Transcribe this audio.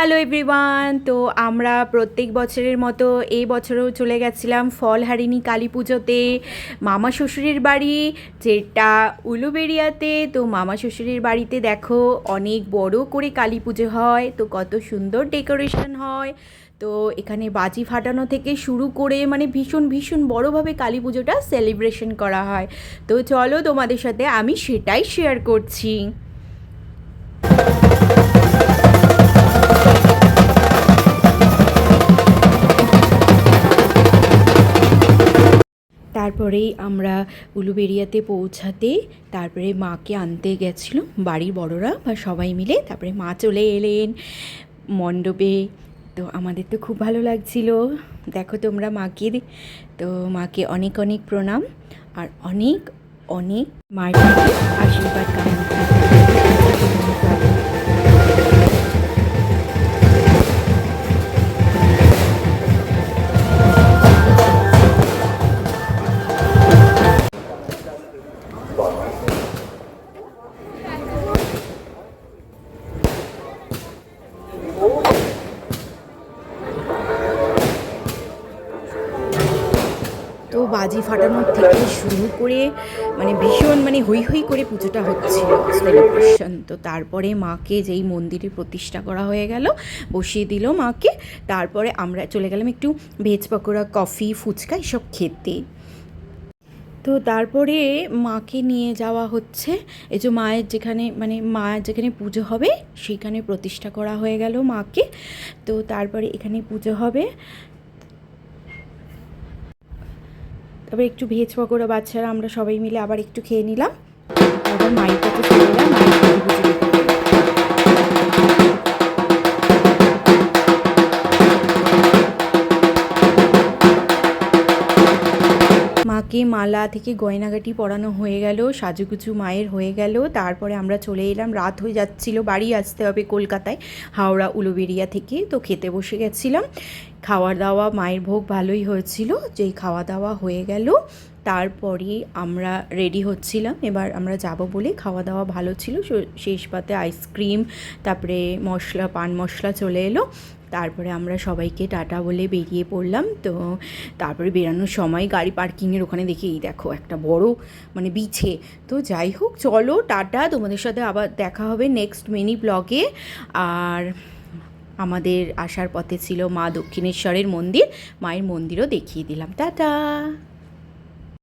Hello everyone. তো আমরা প্রত্যেক বছরের মতো এই বছরেও চলে গেছিলাম ফলহারিণী কালী পুজোতে মামা শ্বশুরের বাড়ি, যেটা উলুবেড়িয়াতে। তো মামা শ্বশুরের বাড়িতে দেখো অনেক বড় করে কালী পুজো হয়, তো কত সুন্দর ডেকোরেশন হয়। তো এখানে বাজি ফাটানো থেকে শুরু করে মানে ভীষণ ভীষণ বড়োভাবে কালী পুজোটা সেলিব্রেশন করা হয়। তো চলো তোমাদের সাথে আমি সেটাই শেয়ার করছি। তারপরেই আমরা উলুবেড়িয়াতে পৌঁছাতে তারপরে মাকে আনতে গেছিল বাড়ির বড়রা বা সবাই মিলে। তারপরে মা চলে এলেন মণ্ডপে। তো আমাদের তো খুব ভালো লাগছিল। দেখো তোমরা মাকে, তো মাকে অনেক অনেক প্রণাম আর অনেক অনেক মায়ের আশীর্বাদ কামনা করি। তো বাজি ফাটানোর থেকে শুরু করে মানে ভীষণ মানে হৈ হৈ করে পুজোটা হচ্ছিল, সেলিব্রেশন। তো তারপরে মাকে যেই মন্দিরে প্রতিষ্ঠা করা হয়ে গেল, বসিয়ে দিল মাকে। তারপরে আমরা চলে গেলাম একটু ভেজ পকোড়া, কফি, ফুচকা এসব খেতে। তো তারপরে মাকে নিয়ে যাওয়া হচ্ছে এই যে মায়ের যেখানে মানে মায়ের যেখানে পুজো হবে সেখানে প্রতিষ্ঠা করা হয়ে গেল মাকে। তো তারপরে এখানে পুজো হবে। তারপরে একটু ভেজ পকোড়া বাচ্চারা আমরা সবাই মিলে আবার একটু খেয়ে নিলাম। তারপর মায়ের কাছে চলে এলাম, মায়ের পুজো পুজো দেখতে। মাকে মালা থেকে গয়নাগাটি পরানো হয়ে গেল, সাজুগুজু মায়ের হয়ে গেল। তারপরে আমরা চলে এলাম, রাত হয়ে যাচ্ছিল, বাড়ি আসতে হবে কলকাতায় হাওড়া উলুবেড়িয়া থেকে। তো খেতে বসে গেছিলাম। খাওয়া দাওয়া মায়ের ভোগ ভালোই হয়েছিল। যেই খাওয়া দাওয়া হয়ে গেল তারপরে আমরা রেডি হচ্ছিলাম, এবার আমরা যাব বলে। খাওয়া দাওয়া ভালো ছিল, শেষ পাতে আইসক্রিম, তারপরে মশলা পান মশলা চলে এলো। তারপরে আমরা সবাইকে টাটা বলে বেরিয়ে পড়লাম। তো তারপরে বেরানোর সময় গাড়ি পার্কিংয়ের ওখানে দেখি এই দেখো একটা বড় মানে বিছে। তো যাই হোক, চলো টাটা, তোমাদের সাথে আবার দেখা হবে নেক্সট মিনি ব্লগে। আর আমাদের আসার পথে ছিল মা দক্ষিণেশ্বরের মন্দির, মায়ের মন্দিরও দেখিয়ে দিলাম। টাটা।